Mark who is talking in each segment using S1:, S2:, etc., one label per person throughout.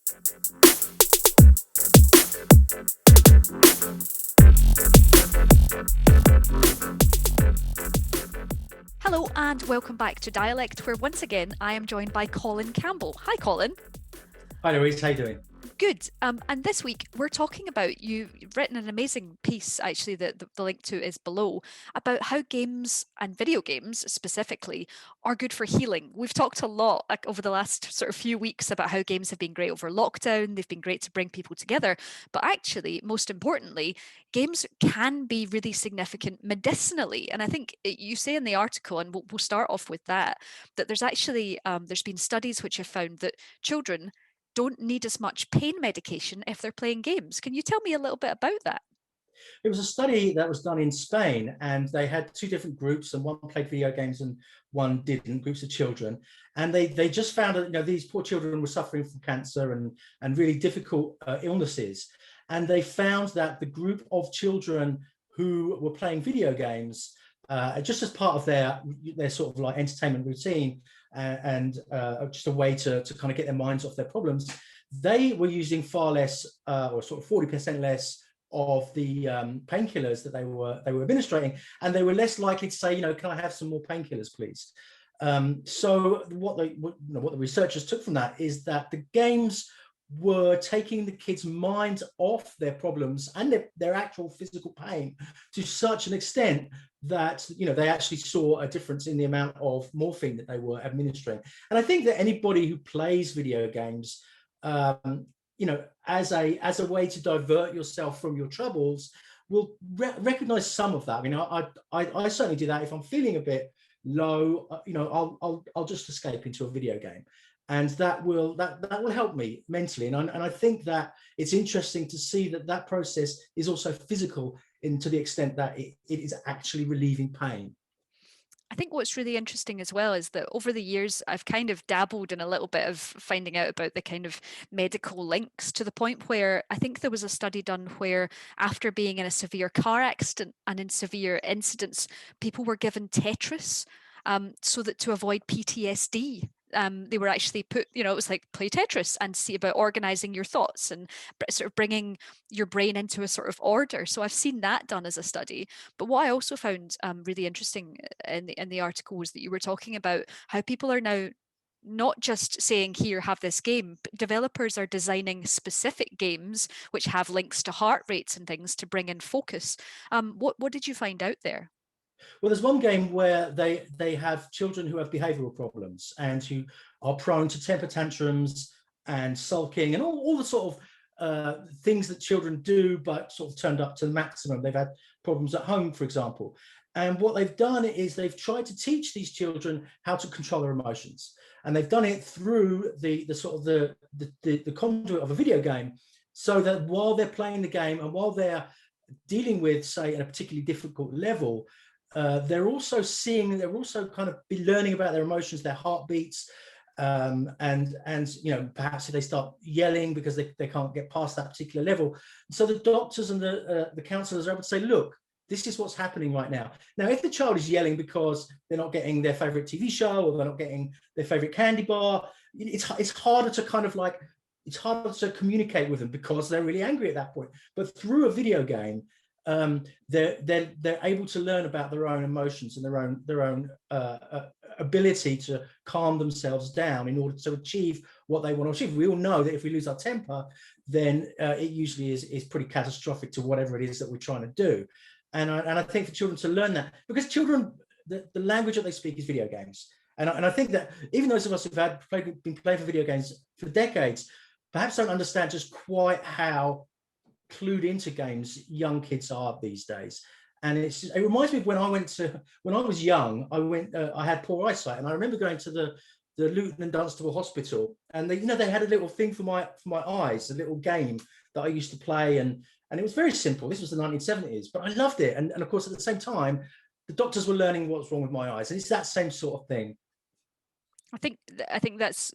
S1: Hello and welcome back to Dialect, where once again I am joined by Colin Campbell. Hi, Colin.
S2: Hi Louise, how you doing?
S1: Good. And this week we're talking about you've written an amazing piece, actually, that the link to is below, about how games and video games specifically are good for healing. We've talked a lot over the last sort of few weeks about how games have been great over lockdown. They've been great to bring people together. But actually, most importantly, games can be really significant medicinally. And I think you say in the article, and we'll start off with that, that there's actually there's been studies which have found that children don't need as much pain medication if they're playing games. Can you tell me a little bit about that?
S2: It was a study that was done in Spain, and they had two different groups, and one played video games and one didn't, groups of children. And they just found that these poor children were suffering from cancer and really difficult illnesses. And they found that the group of children who were playing video games, just as part of their sort of like entertainment routine and just a way to kind of get their minds off their problems, they were using far less, or sort of 40% less of the painkillers that they were administrating, and they were less likely to say, can I have some more painkillers, please? So what the researchers took from that is that the games were taking the kids' minds off their problems and their actual physical pain to such an extent that they actually saw a difference in the amount of morphine that they were administering. And I think that anybody who plays video games, as a way to divert yourself from your troubles, will recognize some of that. I mean, I certainly do that. If I'm feeling a bit low, I'll just escape into a video game, and that will help me mentally. And I think that it's interesting to see that process is also physical, to the extent that it is actually relieving pain.
S1: I think what's really interesting as well is that over the years, I've kind of dabbled in a little bit of finding out about the kind of medical links, to the point where I think there was a study done where, after being in a severe car accident and in severe incidents, people were given Tetris, so that to avoid PTSD. They were actually put, it was like, play Tetris and see about organizing your thoughts and sort of bringing your brain into a sort of order. So I've seen that done as a study. But what I also found really interesting in the article was that you were talking about how people are now not just saying, here, have this game, but developers are designing specific games which have links to heart rates and things to bring in focus. What did you find out there?
S2: Well, there's one game where they have children who have behavioral problems and who are prone to temper tantrums and sulking and all the sort of things that children do, but sort of turned up to the maximum. They've had problems at home, for example. And what they've done is they've tried to teach these children how to control their emotions. And they've done it through the sort of the conduit of a video game, so that while they're playing the game and while they're dealing with, say, at a particularly difficult level, they're also kind of be learning about their emotions, their heartbeats, and perhaps if they start yelling because they can't get past that particular level. So the doctors and the counselors are able to say, look, this is what's happening right now. Now, if the child is yelling because they're not getting their favorite TV show or they're not getting their favorite candy bar, it's harder to kind of like, it's harder to communicate with them because they're really angry at that point. But through a video game, they're able to learn about their own emotions and their own ability to calm themselves down in order to achieve what they want to achieve. We all know that if we lose our temper, then it usually is pretty catastrophic to whatever it is that we're trying to do. And I think for children to learn that, because children, the language that they speak is video games. And I think that even those of us who've been playing for video games for decades, perhaps don't understand just quite how clued into games young kids are these days. And it reminds me of when I was young, I had poor eyesight, and I remember going to the Luton and Dunstable Hospital, and they had a little thing for my eyes, a little game that I used to play, and it was very simple. This was the 1970s, but I loved it. And of course, at the same time, the doctors were learning what's wrong with my eyes, and it's that same sort of thing.
S1: I think that's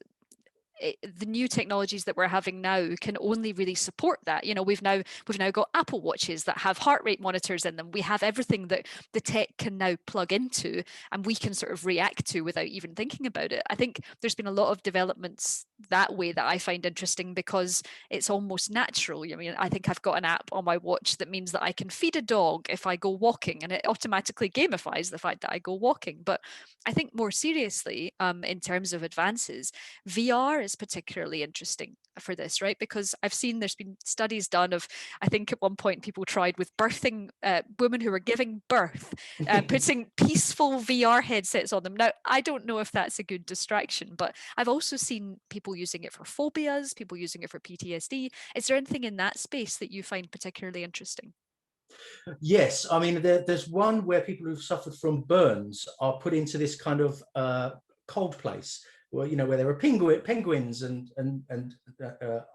S1: the new technologies that we're having now can only really support that. We've now got Apple Watches that have heart rate monitors in them. We have everything that the tech can now plug into, and we can sort of react to without even thinking about it. I think there's been a lot of developments that way that I find interesting, because it's almost natural. I mean, I think I've got an app on my watch that means that I can feed a dog if I go walking, and it automatically gamifies the fact that I go walking. But I think more seriously, in terms of advances, VR is particularly interesting for this, right? Because I've seen there's been studies done of, I think at one point people tried with birthing women who were giving birth, putting peaceful VR headsets on them. Now, I don't know if that's a good distraction, but I've also seen people using it for phobias, people using it for PTSD. Is there anything in that space that you find particularly interesting?
S2: Yes, I mean, there's one where people who've suffered from burns are put into this kind of cold place, where where there are penguins and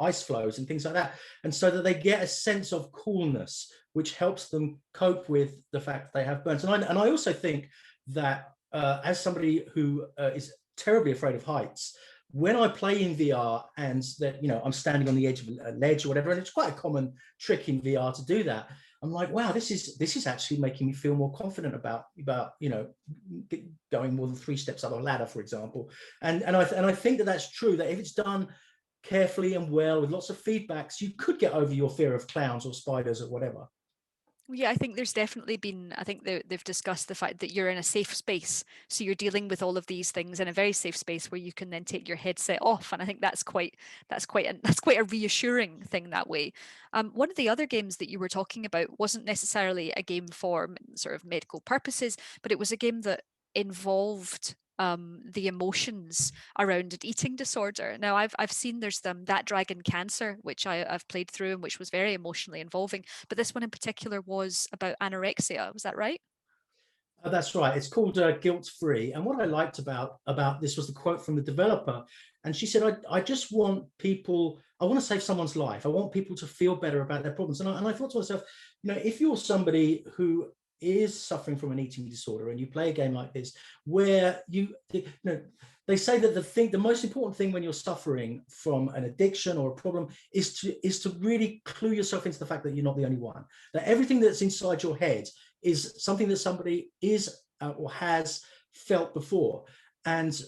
S2: ice flows and things like that, and so that they get a sense of coolness, which helps them cope with the fact that they have burns. And I also think that as somebody who is terribly afraid of heights, when I play in VR and that I'm standing on the edge of a ledge or whatever, and it's quite a common trick in VR to do that, I'm like, wow, this is actually making me feel more confident about going more than 3 steps up a ladder, for example. And I think that that's true, that if it's done carefully and well with lots of feedbacks, you could get over your fear of clowns or spiders or whatever.
S1: Yeah, I think there's definitely been, I think they've discussed the fact that you're in a safe space. So you're dealing with all of these things in a very safe space where you can then take your headset off. And I think that's quite a reassuring thing that way. One of the other games that you were talking about wasn't necessarily a game for sort of medical purposes, but it was a game that involved the emotions around an eating disorder. Now, I've seen there's That Dragon Cancer, which I've played through and which was very emotionally involving. But this one in particular was about anorexia. Was that right?
S2: That's right. It's called Guilt Free. And what I liked about this was the quote from the developer. And she said, I just want people, I want to save someone's life. I want people to feel better about their problems. And I thought to myself, if you're somebody who is suffering from an eating disorder and you play a game like this, where they say that the most important thing when you're suffering from an addiction or a problem is to really clue yourself into the fact that you're not the only one, that everything that's inside your head is something that somebody is or has felt before. And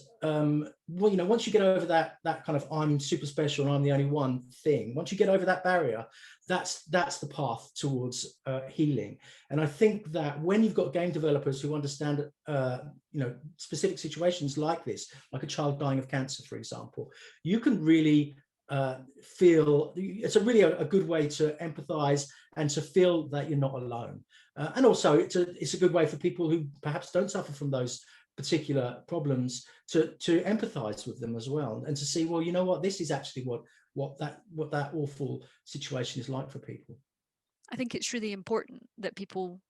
S2: once you get over that kind of I'm super special and I'm the only one thing, once you get over that barrier, that's the path towards healing. And I think that when you've got game developers who understand specific situations like this, like a child dying of cancer, for example, you can really feel it's a good way to empathize and to feel that you're not alone. And also it's a good way for people who perhaps don't suffer from those particular problems to empathize with them as well, and to see, well, you know what, this is actually what that awful situation is like for people.
S1: I think it's really important that people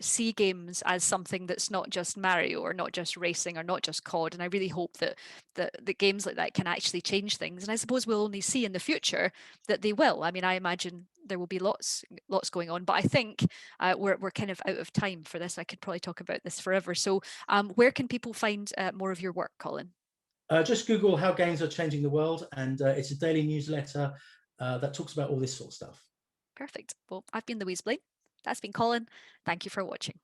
S1: see games as something that's not just Mario or not just racing or not just COD. And I really hope that the games like that can actually change things. And I suppose we'll only see in the future that they will. I mean, I imagine there will be lots going on, but I think we're kind of out of time for this. I could probably talk about this forever. So where can people find more of your work, Colin?
S2: Just Google How Games Are Changing the World, and it's a daily newsletter that talks about all this sort of stuff.
S1: Perfect. Well, I've been Louise Blain. That's been Colin. Thank you for watching.